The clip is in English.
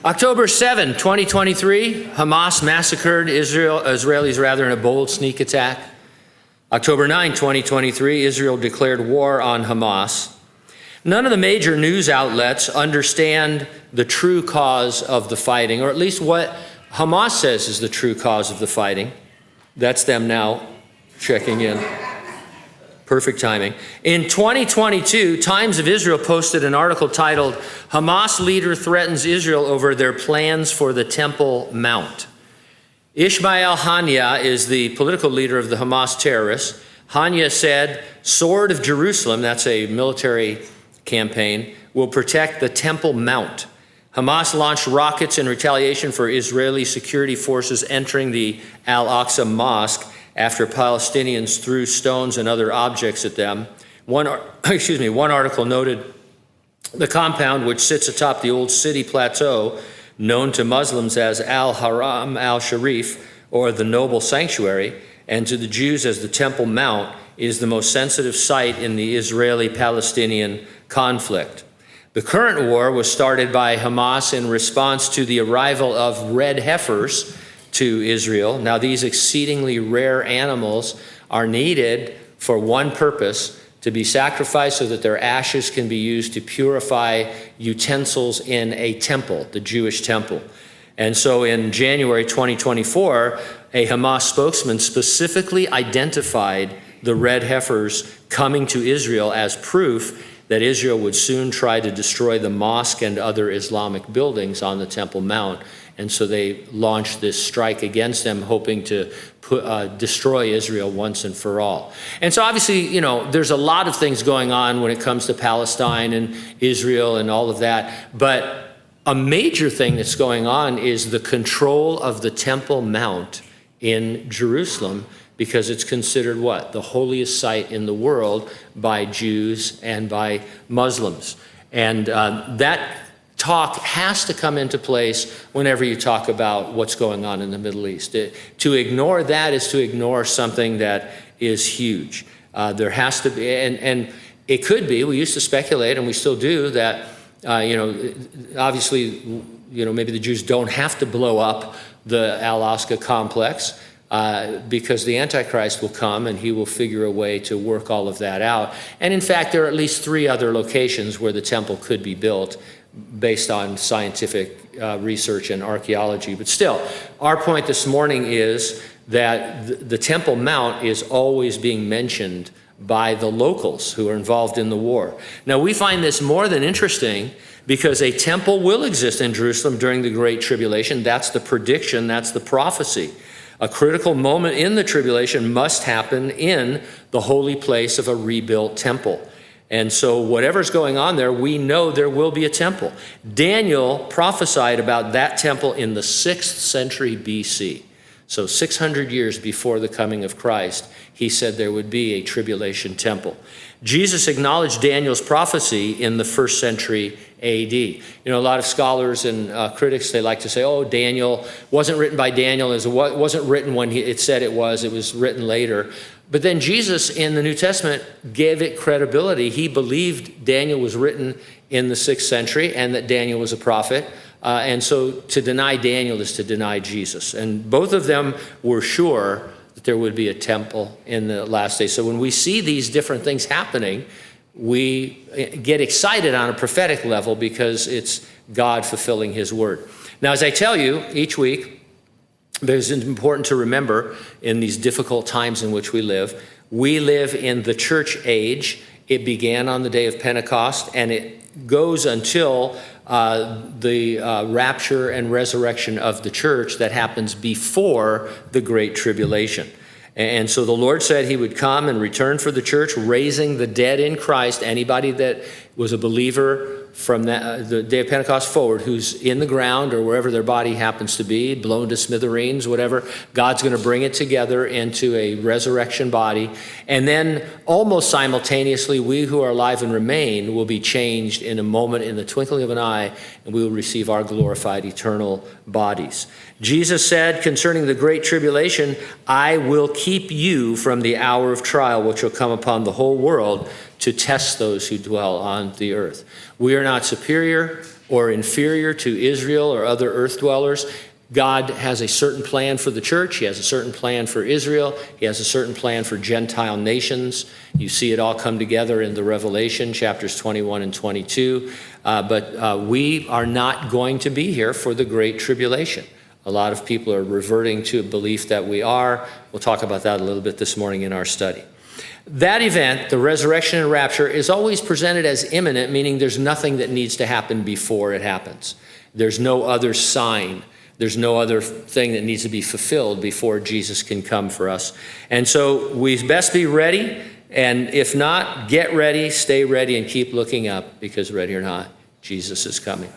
October 7, 2023, Hamas massacred Israelis in a bold sneak attack. October 9, 2023, Israel declared war on Hamas. None of the major news outlets understand the true cause of the fighting, or at least what Hamas says is the true cause of the fighting. That's them now checking in. Perfect timing. In 2022, Times of Israel posted an article titled, "Hamas leader threatens Israel over their plans for the Temple Mount." Ismail Haniyeh is the political leader of the Hamas terrorists. Haniyeh said, "Sword of Jerusalem," that's a military campaign, "will protect the Temple Mount." Hamas launched rockets in retaliation for Israeli security forces entering the Aqsa Mosque after Palestinians threw stones and other objects at them. One article noted the compound, which sits atop the old city plateau, known to Muslims as Al-Haram al-Sharif, or the Noble Sanctuary, and to the Jews as the Temple Mount, is the most sensitive site in the Israeli-Palestinian conflict. The current war was started by Hamas in response to the arrival of red heifers to Israel. Now, these exceedingly rare animals are needed for one purpose: to be sacrificed so that their ashes can be used to purify utensils in a temple, the Jewish temple. And so in January 2024, a Hamas spokesman specifically identified the red heifers coming to Israel as proof that Israel would soon try to destroy the mosque and other Islamic buildings on the Temple Mount. And so they launched this strike against them, hoping to destroy Israel once and for all. And so obviously, there's a lot of things going on when it comes to Palestine and Israel and all of that. But a major thing that's going on is the control of the Temple Mount in Jerusalem, because it's considered what? The holiest site in the world by Jews and by Muslims. And that talk has to come into place whenever you talk about what's going on in the Middle East. To ignore that is to ignore something that is huge. There has to be, and it could be, we used to speculate, and we still do, that, obviously, maybe the Jews don't have to blow up the Al-Aqsa complex, because the Antichrist will come and he will figure a way to work all of that out. And in fact, there are at least 3 other locations where the temple could be built based on scientific research and archaeology. But still, our point this morning is that the Temple Mount is always being mentioned by the locals who are involved in the war. Now, we find this more than interesting because a temple will exist in Jerusalem during the Great Tribulation. That's the prediction, that's the prophecy. A critical moment in the tribulation must happen in the holy place of a rebuilt temple. And so whatever's going on there, we know there will be a temple. Daniel prophesied about that temple in the 6th century BC. So 600 years before the coming of Christ, he said there would be a tribulation temple. Jesus acknowledged Daniel's prophecy in the 1st century AD. A lot of scholars and critics, they like to say, Daniel wasn't written by Daniel. It wasn't written when it said it was written later. But then Jesus in the New Testament gave it credibility. He believed Daniel was written in the 6th century and that Daniel was a prophet. And so to deny Daniel is to deny Jesus. And both of them were sure that there would be a temple in the last days. So when we see these different things happening, we get excited on a prophetic level because it's God fulfilling his word. Now, as I tell you each week, because it's important to remember in these difficult times in which we live in the church age. It began on the day of Pentecost, and it goes until the rapture and resurrection of the church that happens before the Great Tribulation. And so the Lord said he would come and return for the church, raising the dead in Christ. Anybody that was a believer from the day of Pentecost forward, who's in the ground or wherever their body happens to be, blown to smithereens, whatever, God's going to bring it together into a resurrection body. And then almost simultaneously, we who are alive and remain will be changed in a moment, in the twinkling of an eye, and we will receive our glorified eternal bodies. Jesus said concerning the Great Tribulation, "I will keep you from the hour of trial, which will come upon the whole world to test those who dwell on the earth." We are not superior or inferior to Israel or other earth dwellers. God has a certain plan for the church. He has a certain plan for Israel. He has a certain plan for Gentile nations. You see it all come together in the Revelation, chapters 21 and 22. But we are not going to be here for the Great Tribulation. A lot of people are reverting to a belief that we are. We'll talk about that a little bit this morning in our study. That event, the resurrection and rapture, is always presented as imminent, meaning there's nothing that needs to happen before it happens. There's no other sign. There's no other thing that needs to be fulfilled before Jesus can come for us. And so we best be ready. And if not, get ready, stay ready, and keep looking up, because ready or not, Jesus is coming.